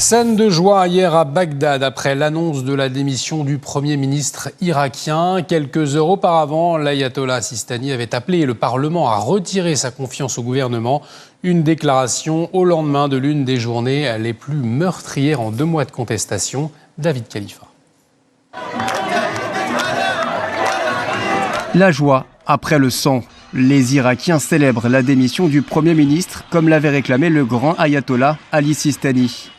Scène de joie hier à Bagdad après l'annonce de la démission du Premier ministre irakien. Quelques heures auparavant, l'ayatollah Sistani avait appelé le Parlement à retirer sa confiance au gouvernement. Une déclaration au lendemain de l'une des journées les plus meurtrières en 2 mois de contestation. David Khalifa. La joie après le sang. Les Irakiens célèbrent la démission du Premier ministre comme l'avait réclamé le grand ayatollah Ali Sistani.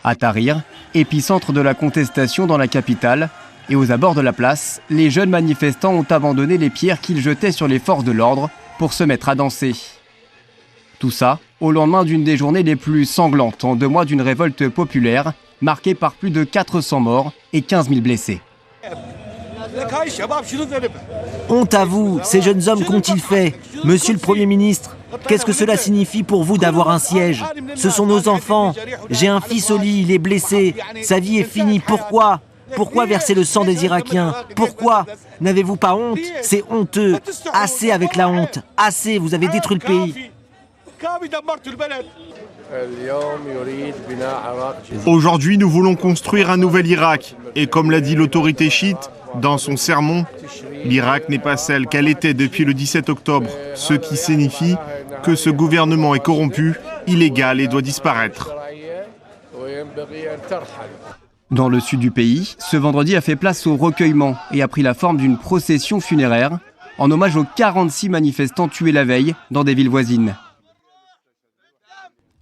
À Tahrir, épicentre de la contestation dans la capitale, et aux abords de la place, les jeunes manifestants ont abandonné les pierres qu'ils jetaient sur les forces de l'ordre pour se mettre à danser. Tout ça au lendemain d'une des journées les plus sanglantes en 2 mois d'une révolte populaire, marquée par plus de 400 morts et 15 000 blessés. Honte à vous, ces jeunes hommes qu'ont-ils fait? Monsieur le Premier ministre, qu'est-ce que cela signifie pour vous d'avoir un siège? Ce sont nos enfants. J'ai un fils au lit, il est blessé. Sa vie est finie. Pourquoi? Pourquoi verser le sang des Irakiens? Pourquoi? N'avez-vous pas honte? C'est honteux. Assez avec la honte. Assez, vous avez détruit le pays. Aujourd'hui, nous voulons construire un nouvel Irak. Et comme l'a dit l'autorité chiite dans son sermon, l'Irak n'est pas celle qu'elle était depuis le 17 octobre, ce qui signifie que ce gouvernement est corrompu, illégal et doit disparaître. Dans le sud du pays, ce vendredi a fait place au recueillement et a pris la forme d'une procession funéraire en hommage aux 46 manifestants tués la veille dans des villes voisines.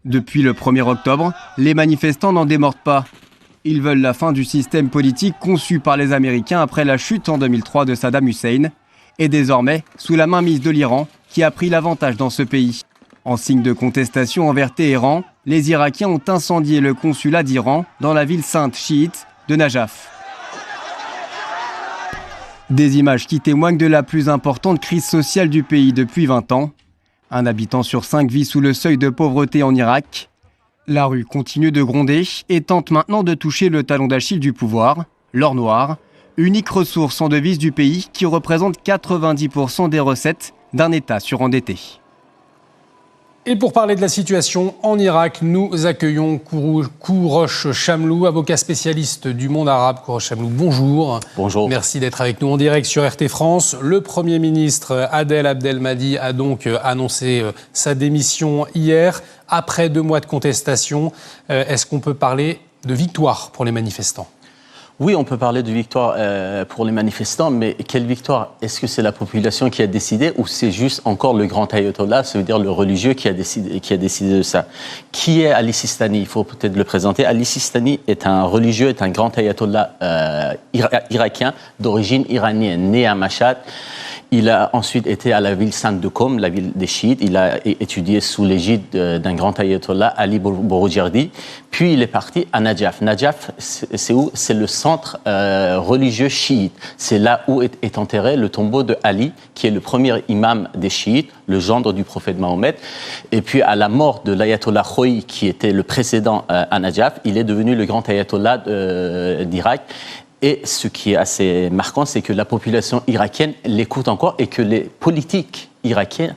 Depuis le 1er octobre, les manifestants n'en démordent pas. Ils veulent la fin du système politique conçu par les Américains après la chute en 2003 de Saddam Hussein et désormais sous la mainmise de l'Iran qui a pris l'avantage dans ce pays. En signe de contestation envers Téhéran, les Irakiens ont incendié le consulat d'Iran dans la ville sainte chiite de Najaf. Des images qui témoignent de la plus importante crise sociale du pays depuis 20 ans. Un habitant sur 5 vit sous le seuil de pauvreté en Irak. La rue continue de gronder et tente maintenant de toucher le talon d'Achille du pouvoir, l'or noir, unique ressource en devises du pays qui représente 90% des recettes d'un État surendetté. Et pour parler de la situation en Irak, nous accueillons Kourosh Chamlou, avocat spécialiste du monde arabe. Kourosh Chamlou, bonjour. Bonjour. Merci d'être avec nous en direct sur RT France. Le Premier ministre Adel Abdelmahdi a donc annoncé sa démission hier, après 2 mois de contestation. Est-ce qu'on peut parler de victoire pour les manifestants ? Oui, on peut parler de victoire pour les manifestants, mais quelle victoire? Est-ce que c'est la population qui a décidé ou c'est juste encore le grand ayatollah, ça veut dire le religieux qui a décidé de ça? Qui est Ali Sistani? Il faut peut-être le présenter. Ali Sistani est un religieux, est un grand ayatollah irakien d'origine iranienne, né à Mashhad. Il a ensuite été à la ville sainte de Qom, la ville des chiites. Il a étudié sous l'égide d'un grand ayatollah, Ali Boroujerdi. Puis il est parti à Najaf. Najaf, c'est où? C'est le centre religieux chiite. C'est là où est enterré le tombeau de Ali, qui est le premier imam des chiites, le gendre du prophète Mahomet. Et puis à la mort de l'ayatollah Khoui, qui était le précédent à Najaf, il est devenu le grand ayatollah d'Irak. Et ce qui est assez marquant, c'est que la population irakienne l'écoute encore et que les politiques irakiens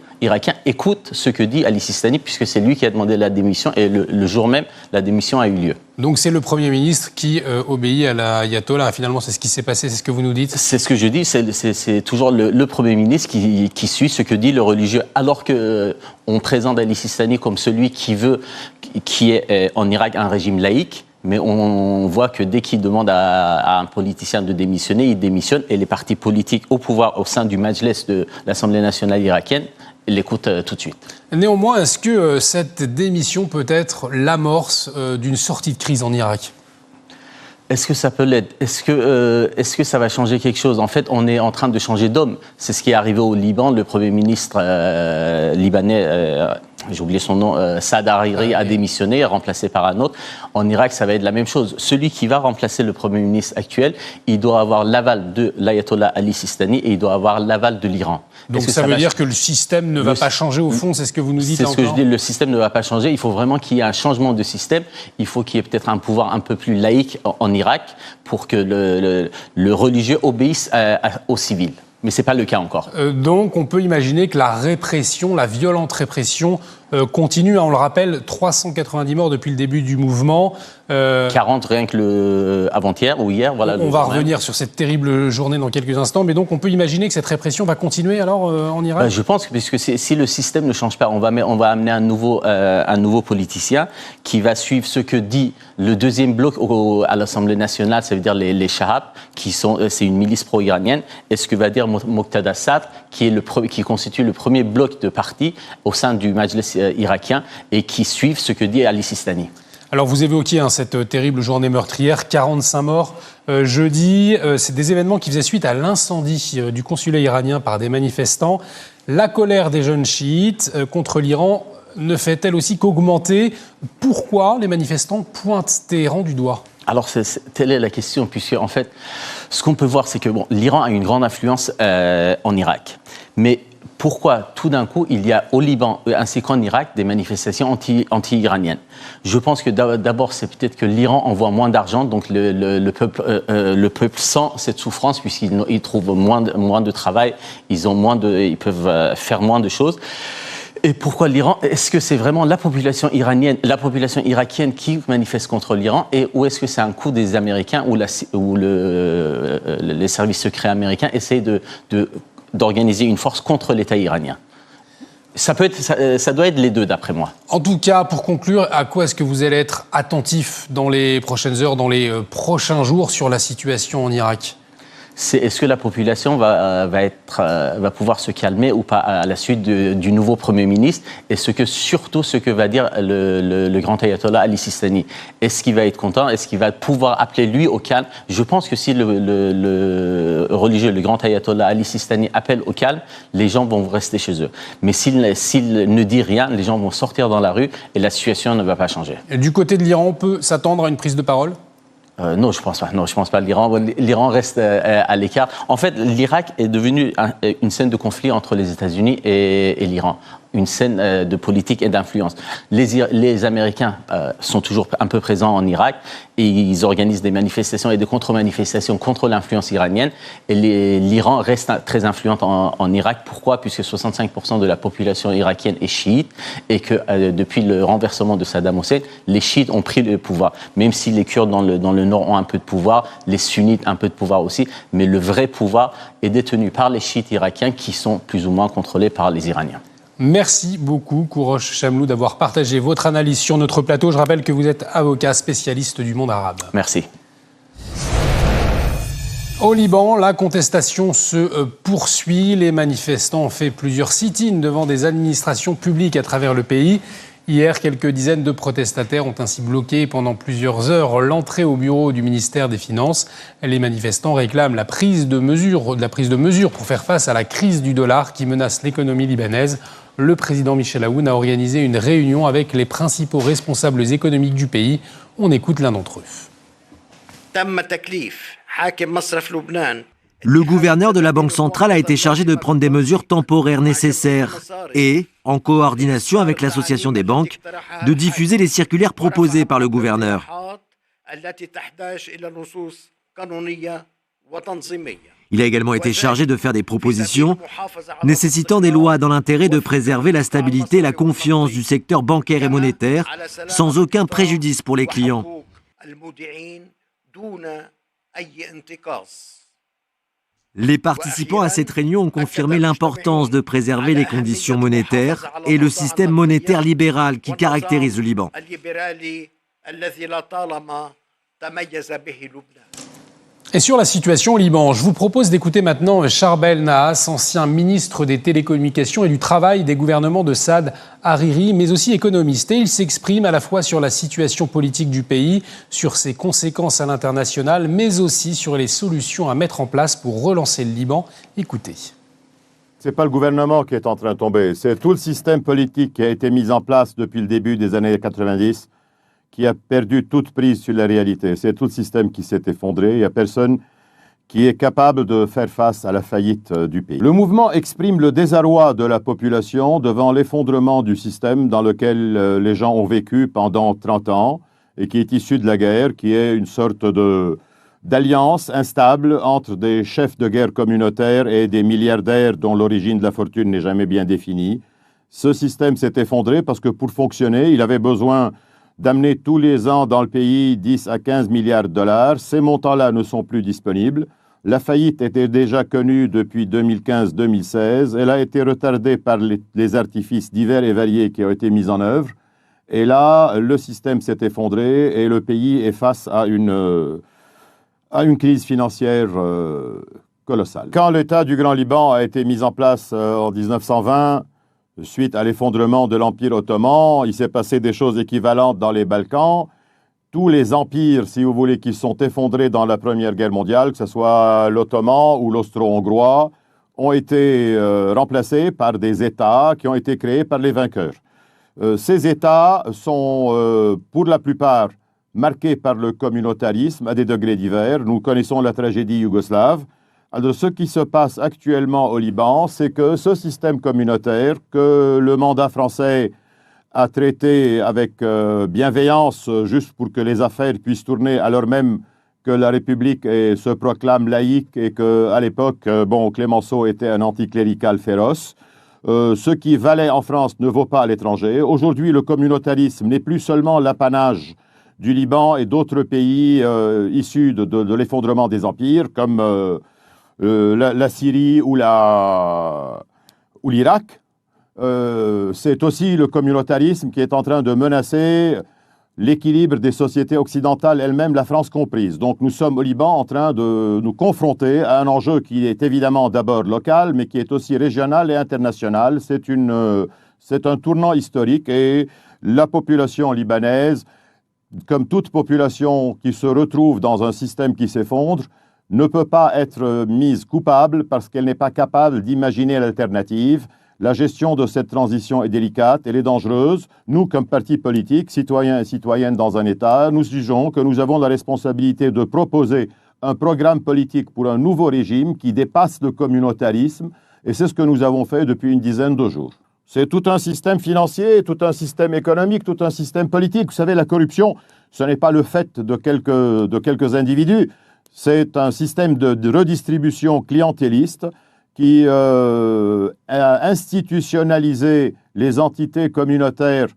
écoutent ce que dit Ali Sistani, puisque c'est lui qui a demandé la démission et le jour même, la démission a eu lieu. Donc c'est le Premier ministre qui obéit à l'ayatollah. Finalement, c'est ce qui s'est passé, c'est ce que vous nous dites? C'est ce que je dis, c'est toujours le Premier ministre qui suit ce que dit le religieux, alors qu'on présente Ali Sistani comme celui qui est en Irak un régime laïque. Mais on voit que dès qu'il demande à un politicien de démissionner, il démissionne et les partis politiques au pouvoir au sein du Majlis de l'Assemblée nationale irakienne l'écoutent tout de suite. Néanmoins, est-ce que cette démission peut être l'amorce d'une sortie de crise en Irak ? Est-ce que ça peut l'être? Est-ce que ça va changer quelque chose? En fait, on est en train de changer d'homme. C'est ce qui est arrivé au Liban. Le Premier ministre libanais, j'ai oublié son nom, Saad Hariri a démissionné, remplacé par un autre. En Irak, ça va être la même chose. Celui qui va remplacer le Premier ministre actuel, il doit avoir l'aval de l'ayatollah Ali Sistani et il doit avoir l'aval de l'Iran. Donc ça veut dire que le système ne va pas changer au fond, c'est ce que vous nous dites encore? C'est ce que je dis, le système ne va pas changer. Il faut vraiment qu'il y ait un changement de système. Il faut qu'il y ait peut-être un pouvoir un peu plus laïque en Irak pour que le religieux obéisse aux civils. Mais ce n'est pas le cas encore. Donc on peut imaginer que la répression, la violente répression, continue. On le rappelle, 390 morts depuis le début du mouvement. 40 rien que avant-hier ou hier. Voilà, on va revenir sur cette terrible journée dans quelques instants, mais donc on peut imaginer que cette répression va continuer alors en Irak ? Je pense que puisque si le système ne change pas, on va amener un nouveau politicien qui va suivre ce que dit le deuxième bloc à l'Assemblée nationale, ça veut dire les Shahab, c'est une milice pro-iranienne, et ce que va dire Moqtada Sadr, qui constitue le premier bloc de partis au sein du Majlis irakien et qui suivent ce que dit Ali Sistani. Alors vous évoquiez cette terrible journée meurtrière, 45 morts jeudi. C'est des événements qui faisaient suite à l'incendie du consulat iranien par des manifestants. La colère des jeunes chiites contre l'Iran ne fait-elle aussi qu'augmenter ? Pourquoi les manifestants pointent Téhéran du doigt ? Alors, telle est la question, puisque en fait, ce qu'on peut voir, c'est que l'Iran a une grande influence en Irak. Mais pourquoi, tout d'un coup, il y a au Liban ainsi qu'en Irak des manifestations anti-iraniennes ? Je pense que d'abord, c'est peut-être que l'Iran envoie moins d'argent, donc le peuple sent cette souffrance puisqu'ils trouvent moins de travail, ils peuvent faire moins de choses. Et pourquoi l'Iran ? Est-ce que c'est vraiment la population irakienne qui manifeste contre l'Iran, ou est-ce que c'est un coup des Américains ou les services secrets américains essayent d'organiser une force contre l'État iranien ? Ça doit être les deux, d'après moi. En tout cas, pour conclure, à quoi est-ce que vous allez être attentif dans les prochaines heures, dans les prochains jours sur la situation en Irak ? Est-ce que la population va pouvoir se calmer ou pas à la suite du nouveau Premier ministre, et surtout ce que va dire le grand ayatollah Ali Sistani. Est-ce qu'il va être content ? Est-ce qu'il va pouvoir appeler lui au calme ? Je pense que si le religieux, le grand ayatollah Ali Sistani appelle au calme, les gens vont rester chez eux. Mais s'il ne dit rien, les gens vont sortir dans la rue et la situation ne va pas changer. Et du côté de l'Iran, on peut s'attendre à une prise de parole ? Non, je pense pas. Non, je pense pas. L'Iran reste à l'écart. En fait, l'Irak est devenu une scène de conflit entre les États-Unis et l'Iran. Une scène de politique et d'influence. Les Américains sont toujours un peu présents en Irak et ils organisent des manifestations et des contre-manifestations contre l'influence iranienne. Et l'Iran reste très influente en Irak. Pourquoi ? Puisque 65% de la population irakienne est chiite et que depuis le renversement de Saddam Hussein, les chiites ont pris le pouvoir. Même si les Kurdes dans le nord ont un peu de pouvoir, les sunnites un peu de pouvoir aussi, mais le vrai pouvoir est détenu par les chiites irakiens qui sont plus ou moins contrôlés par les Iraniens. Merci beaucoup, Kourosh Chamlou, d'avoir partagé votre analyse sur notre plateau. Je rappelle que vous êtes avocat spécialiste du monde arabe. Merci. Au Liban, la contestation se poursuit. Les manifestants ont fait plusieurs sit-ins devant des administrations publiques à travers le pays. Hier, quelques dizaines de protestataires ont ainsi bloqué pendant plusieurs heures l'entrée au bureau du ministère des Finances. Les manifestants réclament la prise de mesures pour faire face à la crise du dollar qui menace l'économie libanaise. Le président Michel Aoun a organisé une réunion avec les principaux responsables économiques du pays. On écoute l'un d'entre eux. Le gouverneur de la Banque centrale a été chargé de prendre des mesures temporaires nécessaires et, en coordination avec l'Association des banques, de diffuser les circulaires proposées par le gouverneur. Il a également été chargé de faire des propositions nécessitant des lois dans l'intérêt de préserver la stabilité et la confiance du secteur bancaire et monétaire sans aucun préjudice pour les clients. Les participants à cette réunion ont confirmé l'importance de préserver les conditions monétaires et le système monétaire libéral qui caractérise le Liban. Et sur la situation au Liban, je vous propose d'écouter maintenant Charbel Nahas, ancien ministre des Télécommunications et du Travail des gouvernements de Saad Hariri, mais aussi économiste. Et il s'exprime à la fois sur la situation politique du pays, sur ses conséquences à l'international, mais aussi sur les solutions à mettre en place pour relancer le Liban. Écoutez. Ce n'est pas le gouvernement qui est en train de tomber, c'est tout le système politique qui a été mis en place depuis le début des années 90 qui a perdu toute prise sur la réalité. C'est tout le système qui s'est effondré. Il n'y a personne qui est capable de faire face à la faillite du pays. Le mouvement exprime le désarroi de la population devant l'effondrement du système dans lequel les gens ont vécu pendant 30 ans et qui est issu de la guerre, qui est une sorte d'alliance instable entre des chefs de guerre communautaires et des milliardaires dont l'origine de la fortune n'est jamais bien définie. Ce système s'est effondré parce que pour fonctionner, il avait besoin d'amener tous les ans dans le pays 10 à 15 milliards de dollars. Ces montants-là ne sont plus disponibles. La faillite était déjà connue depuis 2015-2016. Elle a été retardée par les artifices divers et variés qui ont été mis en œuvre. Et là, le système s'est effondré et le pays est face à une crise financière colossale. Quand l'État du Grand Liban a été mis en place en 1920, suite à l'effondrement de l'Empire ottoman, il s'est passé des choses équivalentes dans les Balkans. Tous les empires, si vous voulez, qui sont effondrés dans la Première Guerre mondiale, que ce soit l'Ottoman ou l'Austro-Hongrois, ont été remplacés par des États qui ont été créés par les vainqueurs. Ces États sont, pour la plupart, marqués par le communautarisme à des degrés divers. Nous connaissons la tragédie yougoslave. Alors, ce qui se passe actuellement au Liban, c'est que ce système communautaire que le mandat français a traité avec bienveillance, juste pour que les affaires puissent tourner, alors même que la République se proclame laïque et qu'à l'époque, Clémenceau était un anticlérical féroce. Ce qui valait en France ne vaut pas à l'étranger. Aujourd'hui, le communautarisme n'est plus seulement l'apanage du Liban et d'autres pays issus de l'effondrement des empires, comme la Syrie ou l'Irak. C'est aussi le communautarisme qui est en train de menacer l'équilibre des sociétés occidentales elles-mêmes, la France comprise. Donc nous sommes au Liban en train de nous confronter à un enjeu qui est évidemment d'abord local, mais qui est aussi régional et international. C'est un tournant historique et la population libanaise, comme toute population qui se retrouve dans un système qui s'effondre, ne peut pas être mise coupable parce qu'elle n'est pas capable d'imaginer l'alternative. La gestion de cette transition est délicate, elle est dangereuse. Nous, comme parti politique, citoyens et citoyennes dans un État, nous jugeons que nous avons la responsabilité de proposer un programme politique pour un nouveau régime qui dépasse le communautarisme, et c'est ce que nous avons fait depuis une dizaine de jours. C'est tout un système financier, tout un système économique, tout un système politique. Vous savez, la corruption, ce n'est pas le fait de quelques individus, c'est un système de redistribution clientéliste qui a institutionnalisé les entités communautaires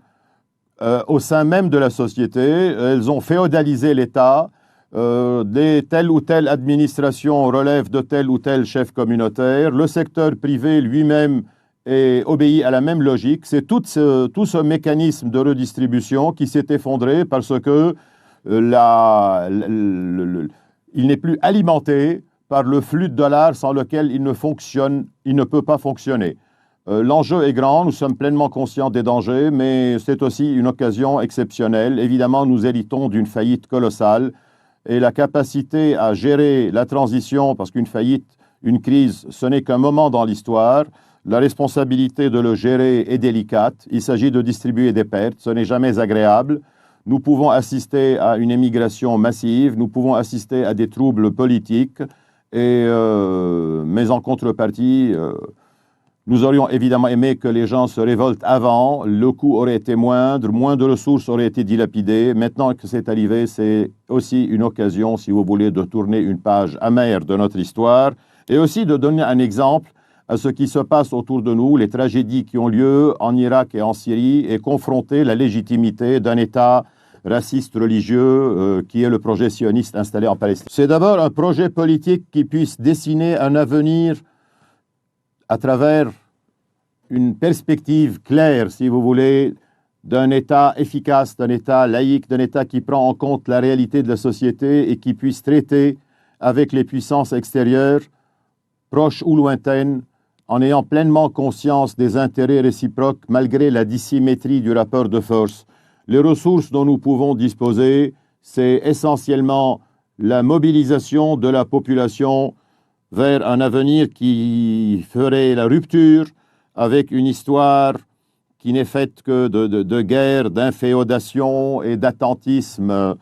au sein même de la société. Elles ont féodalisé l'État. Telle ou telle administration relève de tel ou tel chef communautaire. Le secteur privé lui-même obéit à la même logique. C'est tout ce mécanisme de redistribution qui s'est effondré parce que il n'est plus alimenté par le flux de dollars sans lequel il ne peut pas fonctionner. L'enjeu est grand, nous sommes pleinement conscients des dangers, mais c'est aussi une occasion exceptionnelle. Évidemment, nous héritons d'une faillite colossale et la capacité à gérer la transition, parce qu'une faillite, une crise, ce n'est qu'un moment dans l'histoire. La responsabilité de le gérer est délicate. Il s'agit de distribuer des pertes, ce n'est jamais agréable. Nous pouvons assister à une émigration massive, nous pouvons assister à des troubles politiques, mais en contrepartie, nous aurions évidemment aimé que les gens se révoltent avant, le coût aurait été moindre, moins de ressources auraient été dilapidées. Maintenant que c'est arrivé, c'est aussi une occasion, si vous voulez, de tourner une page amère de notre histoire et aussi de donner un exemple à ce qui se passe autour de nous, les tragédies qui ont lieu en Irak et en Syrie, et confronter la légitimité d'un État raciste religieux qui est le projet sioniste installé en Palestine. C'est d'abord un projet politique qui puisse dessiner un avenir à travers une perspective claire, si vous voulez, d'un État efficace, d'un État laïque, d'un État qui prend en compte la réalité de la société et qui puisse traiter avec les puissances extérieures, proches ou lointaines, en ayant pleinement conscience des intérêts réciproques malgré la dissymétrie du rapport de force. Les ressources dont nous pouvons disposer, c'est essentiellement la mobilisation de la population vers un avenir qui ferait la rupture avec une histoire qui n'est faite que de guerre, d'inféodation et d'attentisme.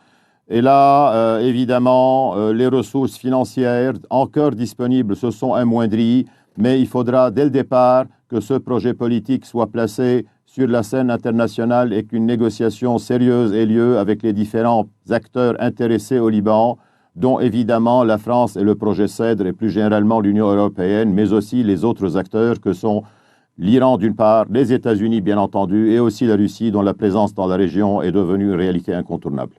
Et là, évidemment, les ressources financières encore disponibles se sont amoindries, mais il faudra dès le départ que ce projet politique soit placé sur la scène internationale et qu'une négociation sérieuse ait lieu avec les différents acteurs intéressés au Liban, dont évidemment la France et le projet CEDRE et plus généralement l'Union européenne, mais aussi les autres acteurs que sont L'Iran d'une part, les États-Unis bien entendu, et aussi la Russie dont la présence dans la région est devenue une réalité incontournable.